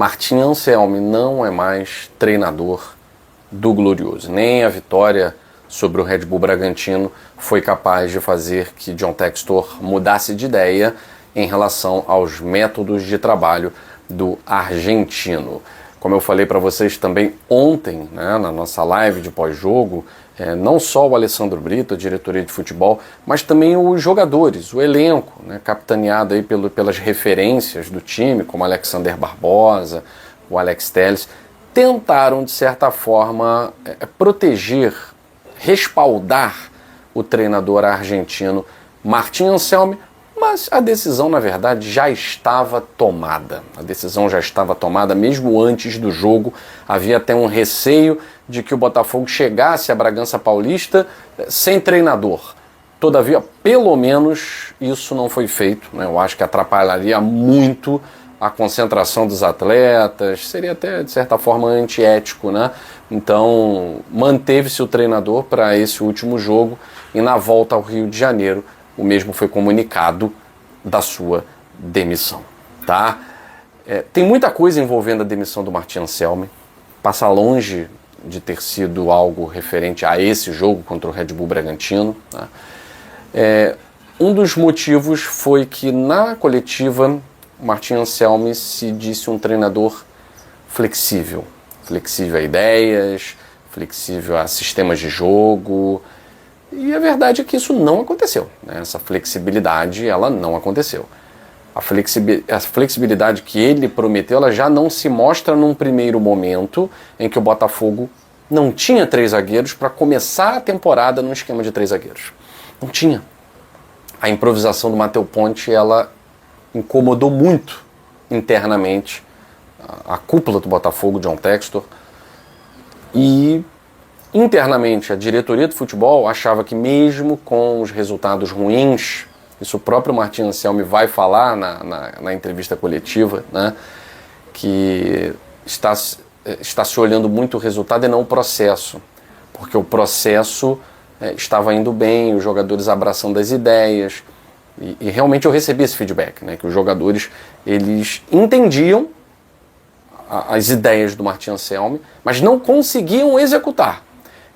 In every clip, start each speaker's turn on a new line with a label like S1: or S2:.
S1: Martim Anselmi não é mais treinador do Glorioso. Nem a vitória sobre o Red Bull Bragantino foi capaz de fazer que John Textor mudasse de ideia em relação aos métodos de trabalho do argentino. Como eu falei para vocês também ontem, né, na nossa live de pós-jogo, não só o Alessandro Brito, a diretoria de futebol, mas também os jogadores, o elenco, né, capitaneado aí pelas referências do time, como Alexander Barbosa, o Alex Telles, tentaram, de certa forma, proteger, respaldar o treinador argentino Martim Anselmi, mas a decisão, na verdade, já estava tomada. A decisão já estava tomada mesmo antes do jogo. Havia até um receio de que o Botafogo chegasse a Bragança Paulista sem treinador. Todavia, pelo menos, isso não foi feito, né? Eu acho que atrapalharia muito a concentração dos atletas, seria até, de certa forma, antiético, né? Então, manteve-se o treinador para esse último jogo e na volta ao Rio de Janeiro, o mesmo foi comunicado da sua demissão, tá? Tem muita coisa envolvendo a demissão do Martim Anselmi, passa longe de ter sido algo referente a esse jogo contra o Red Bull Bragantino, tá? Um dos motivos foi que na coletiva o Martim Anselmi se disse um treinador flexível a ideias, flexível a sistemas de jogo. E a verdade é que isso não aconteceu, né? Essa flexibilidade, ela não aconteceu. A flexibilidade que ele prometeu, ela já não se mostra num primeiro momento em que o Botafogo não tinha 3 zagueiros para começar a temporada num esquema de 3 zagueiros. Não tinha. A improvisação do Matheus Ponte, ela incomodou muito internamente a cúpula do Botafogo, John Textor, e internamente, a diretoria do futebol achava que mesmo com os resultados ruins, isso o próprio Martim Anselmi vai falar na entrevista coletiva, né, que está se olhando muito o resultado e não o processo, porque o processo estava indo bem, os jogadores abraçando as ideias, e realmente eu recebi esse feedback, né, que os jogadores eles entendiam as ideias do Martim Anselmi, mas não conseguiam executar.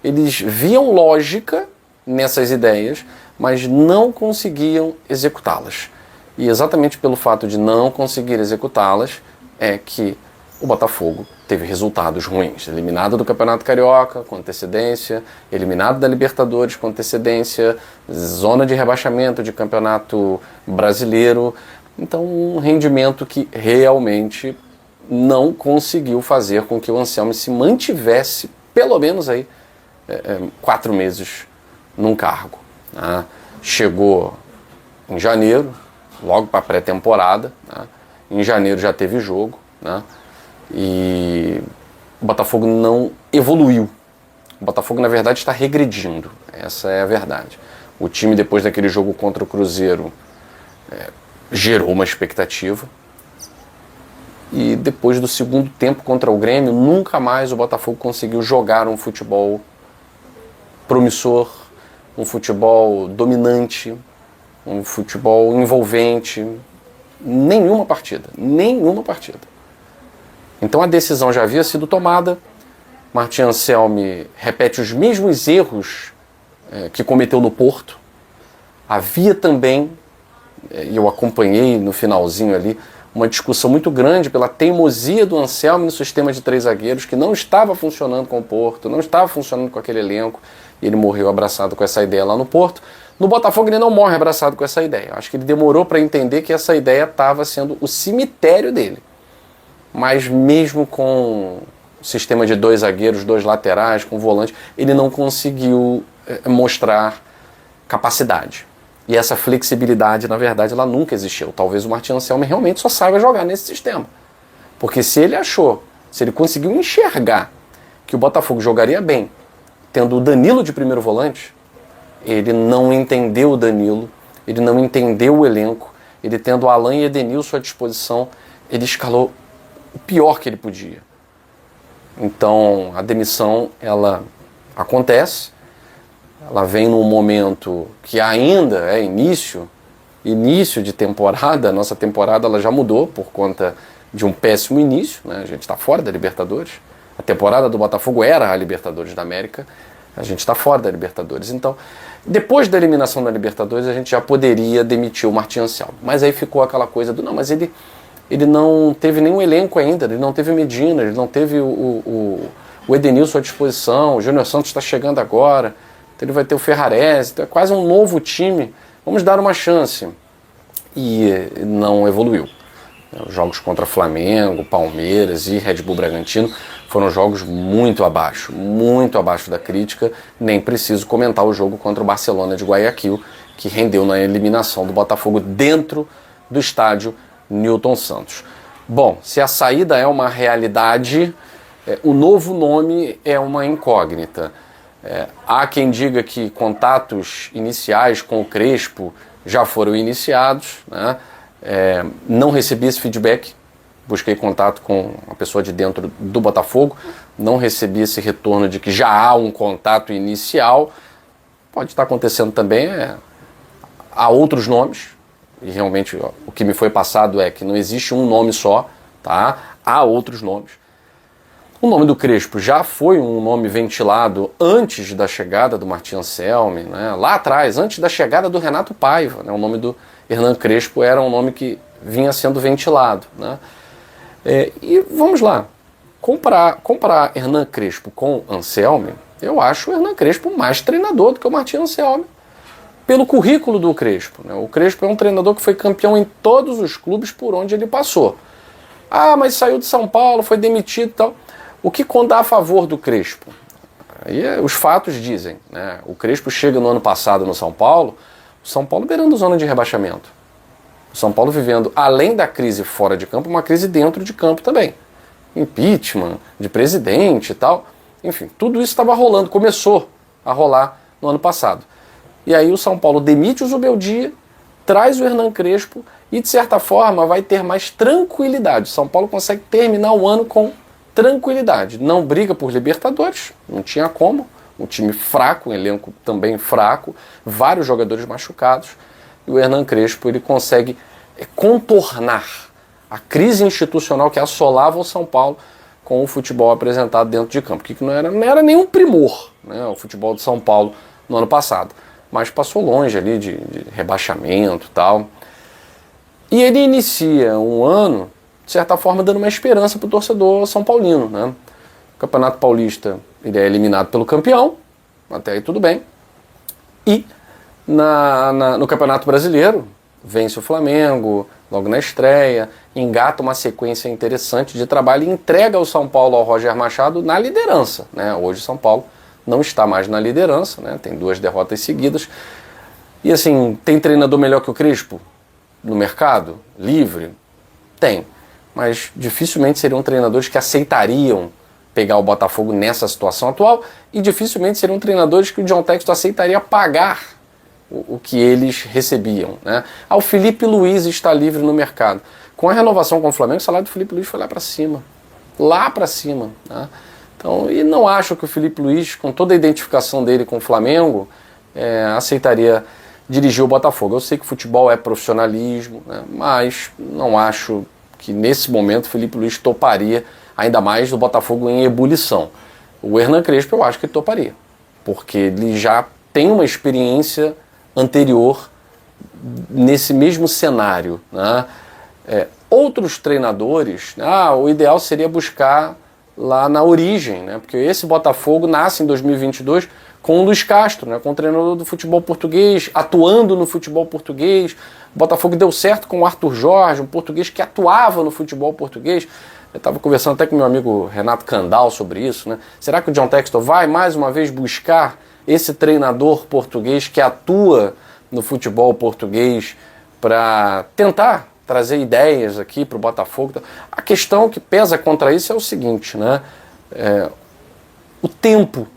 S1: Eles viam lógica nessas ideias, mas não conseguiam executá-las. E exatamente pelo fato de não conseguir executá-las é que o Botafogo teve resultados ruins. Eliminado do Campeonato Carioca com antecedência, eliminado da Libertadores com antecedência, zona de rebaixamento de Campeonato Brasileiro. Então, um rendimento que realmente não conseguiu fazer com que o Anselmi se mantivesse, pelo menos aí, 4 meses num cargo, né? Chegou em janeiro, logo para a pré-temporada, né? Em janeiro já teve jogo, né? E o Botafogo não evoluiu. O Botafogo, na verdade, está regredindo. Essa é a verdade. O time, depois daquele jogo contra o Cruzeiro, gerou uma expectativa. E depois do segundo tempo contra o Grêmio, nunca mais o Botafogo conseguiu jogar um futebol promissor, um futebol dominante, um futebol envolvente. Nenhuma partida. Então a decisão já havia sido tomada. Martim Anselmi repete os mesmos erros que cometeu no Porto. Havia também, e eu acompanhei no finalzinho ali, uma discussão muito grande pela teimosia do Anselmi no sistema de 3 zagueiros, que não estava funcionando com o Porto, não estava funcionando com aquele elenco, e ele morreu abraçado com essa ideia lá no Porto. No Botafogo ele não morre abraçado com essa ideia. Acho que ele demorou para entender que essa ideia estava sendo o cemitério dele. Mas mesmo com o sistema de 2 zagueiros, 2 laterais, com volante, ele não conseguiu mostrar capacidade. E essa flexibilidade, na verdade, ela nunca existiu. Talvez o Martim Anselmi realmente só saiba jogar nesse sistema. Porque se ele conseguiu enxergar que o Botafogo jogaria bem, tendo o Danilo de primeiro volante, ele não entendeu o Danilo, ele não entendeu o elenco, ele tendo Alan e Edenilson à disposição, ele escalou o pior que ele podia. Então, a demissão, ela acontece, ela vem num momento que ainda é início início de temporada, a nossa temporada ela já mudou por conta de um péssimo início, né? A gente está fora da Libertadores. A temporada do Botafogo era a Libertadores da América, a gente está fora da Libertadores. Então, depois da eliminação da Libertadores, a gente já poderia demitir o Martin Anselmo. Mas aí ficou aquela coisa do, não, mas ele não teve nenhum elenco ainda, ele não teve Medina, ele não teve o Edenilson à disposição, o Júnior Santos está chegando agora, então ele vai ter o Ferrarese, então é quase um novo time, vamos dar uma chance. E não evoluiu. Os jogos contra Flamengo, Palmeiras e Red Bull Bragantino foram jogos muito abaixo da crítica. Nem preciso comentar o jogo contra o Barcelona de Guayaquil, que rendeu na eliminação do Botafogo dentro do estádio Newton Santos. Bom, se a saída é uma realidade, o novo nome é uma incógnita. Há quem diga que contatos iniciais com o Crespo já foram iniciados, né? Não recebi esse feedback, busquei contato com a pessoa de dentro do Botafogo, não recebi esse retorno de que já há um contato inicial. Pode estar acontecendo também, há outros nomes, e realmente o que me foi passado é que não existe um nome só, tá? Há outros nomes. O nome do Crespo já foi um nome ventilado antes da chegada do Martin Anselmi, né? Lá atrás, antes da chegada do Renato Paiva, né? O nome do Hernan Crespo era um nome que vinha sendo ventilado, né? E vamos lá, comparar Hernan Crespo com Anselmi, eu acho o Hernan Crespo mais treinador do que o Martin Anselmi, pelo currículo do Crespo, né? O Crespo é um treinador que foi campeão em todos os clubes por onde ele passou. Ah, mas saiu de São Paulo, foi demitido e tal. O que conta a favor do Crespo? Aí os fatos dizem, né? O Crespo chega no ano passado no São Paulo, o São Paulo beirando zona de rebaixamento. O São Paulo vivendo, além da crise fora de campo, uma crise dentro de campo também. Impeachment de presidente e tal. Enfim, tudo isso estava rolando, começou a rolar no ano passado. E aí o São Paulo demite o Zubeldia, traz o Hernan Crespo e, de certa forma, vai ter mais tranquilidade. O São Paulo consegue terminar o ano com tranquilidade. Não briga por Libertadores, não tinha como. Um time fraco, um elenco também fraco, vários jogadores machucados. E o Hernan Crespo ele consegue contornar a crise institucional que assolava o São Paulo com o futebol apresentado dentro de campo. Que não era nenhum primor, né, o futebol de São Paulo no ano passado. Mas passou longe ali de rebaixamento e tal. E ele inicia um ano, de certa forma, dando uma esperança para o torcedor são paulino, né? O Campeonato Paulista ele é eliminado pelo campeão, até aí tudo bem. E no Campeonato Brasileiro, vence o Flamengo, logo na estreia, engata uma sequência interessante de trabalho e entrega o São Paulo ao Roger Machado na liderança, né? Hoje o São Paulo não está mais na liderança, né? Tem 2 derrotas seguidas. E assim, tem treinador melhor que o Crespo no mercado? Livre? Tem. Mas dificilmente seriam treinadores que aceitariam pegar o Botafogo nessa situação atual e dificilmente seriam treinadores que o John Textor aceitaria pagar o que eles recebiam, né? O Felipe Luiz está livre no mercado. Com a renovação com o Flamengo, o salário do Felipe Luiz foi lá para cima. Lá para cima, né? Então, e não acho que o Felipe Luiz, com toda a identificação dele com o Flamengo, aceitaria dirigir o Botafogo. Eu sei que futebol é profissionalismo, né? Mas não acho que nesse momento o Felipe Luiz toparia, ainda mais o Botafogo em ebulição. O Hernan Crespo eu acho que ele toparia, porque ele já tem uma experiência anterior nesse mesmo cenário, né? Outros treinadores, o ideal seria buscar lá na origem, né? Porque esse Botafogo nasce em 2022 com o Luiz Castro, né? Com o treinador do futebol português, atuando no futebol português. O Botafogo deu certo com o Arthur Jorge, um português que atuava no futebol português. Eu estava conversando até com meu amigo Renato Candal sobre isso, né? Será que o John Textor vai mais uma vez buscar esse treinador português que atua no futebol português para tentar trazer ideias aqui para o Botafogo? A questão que pesa contra isso é o seguinte, né? O tempo.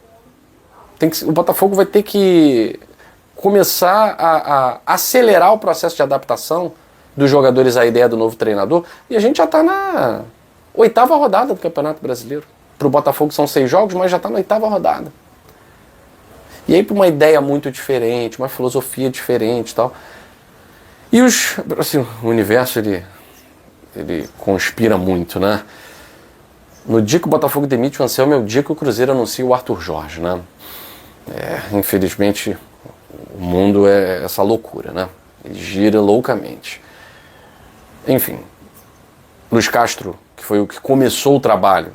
S1: O Botafogo vai ter que começar a acelerar o processo de adaptação dos jogadores à ideia do novo treinador, e a gente já está na 8ª rodada do Campeonato Brasileiro. Para o Botafogo são 6 jogos, mas já está na 8ª rodada. E aí, para uma ideia muito diferente, uma filosofia diferente e tal. E assim, o universo ele conspira muito, né? No dia que o Botafogo demite o Anselmo é o dia que o Cruzeiro anuncia o Arthur Jorge, né? Infelizmente, o mundo é essa loucura, né? Ele gira loucamente. Enfim, Luiz Castro, que foi o que começou o trabalho,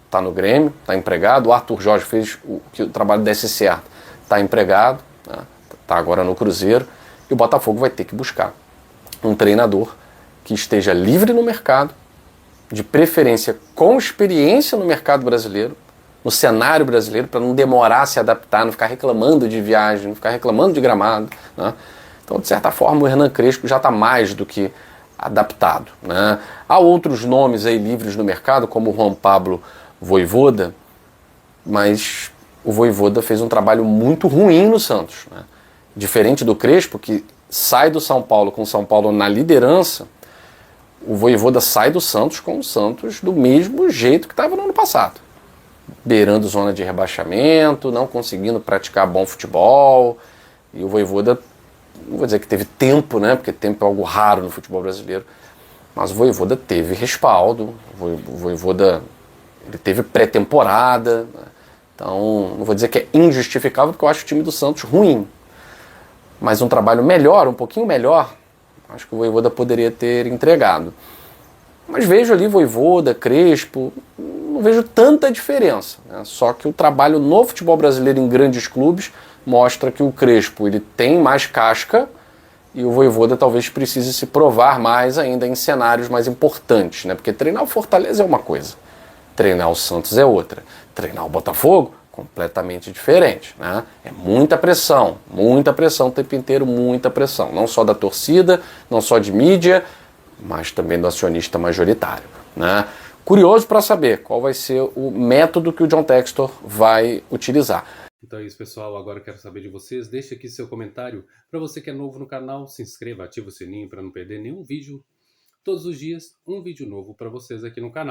S1: está no Grêmio, está empregado. O Arthur Jorge fez que o trabalho desse certo, está empregado, está agora no Cruzeiro. E o Botafogo vai ter que buscar um treinador que esteja livre no mercado, de preferência com experiência no mercado brasileiro, no cenário brasileiro, para não demorar a se adaptar, não ficar reclamando de viagem, não ficar reclamando de gramado, né? Então, de certa forma, o Hernan Crespo já está mais do que adaptado, né? Há outros nomes aí livres no mercado, como o Juan Pablo Vojvoda, mas o Vojvoda fez um trabalho muito ruim no Santos, né? Diferente do Crespo, que sai do São Paulo com o São Paulo na liderança, o Vojvoda sai do Santos com o Santos do mesmo jeito que estava no ano passado. Beirando zona de rebaixamento, não conseguindo praticar bom futebol. E o Vojvoda, não vou dizer que teve tempo, né? Porque tempo é algo raro no futebol brasileiro. Mas o Vojvoda teve respaldo, o Vojvoda ele teve pré-temporada. Né? Então, não vou dizer que é injustificável, porque eu acho o time do Santos ruim. Mas um trabalho melhor, um pouquinho melhor, acho que o Vojvoda poderia ter entregado. Mas vejo ali Vojvoda, Crespo, não vejo tanta diferença, né? Só que o trabalho no futebol brasileiro em grandes clubes mostra que o Crespo ele tem mais casca e o Vojvoda talvez precise se provar mais ainda em cenários mais importantes, né? Porque treinar o Fortaleza é uma coisa, treinar o Santos é outra, treinar o Botafogo completamente diferente, né? É muita pressão o tempo inteiro, muita pressão, não só da torcida, não só de mídia, mas também do acionista majoritário, né? Curioso para saber qual vai ser o método que o John Textor vai utilizar.
S2: Então é isso, pessoal. Agora eu quero saber de vocês. Deixe aqui seu comentário. Para você que é novo no canal, se inscreva, ativa o sininho para não perder nenhum vídeo. Todos os dias, um vídeo novo para vocês aqui no canal.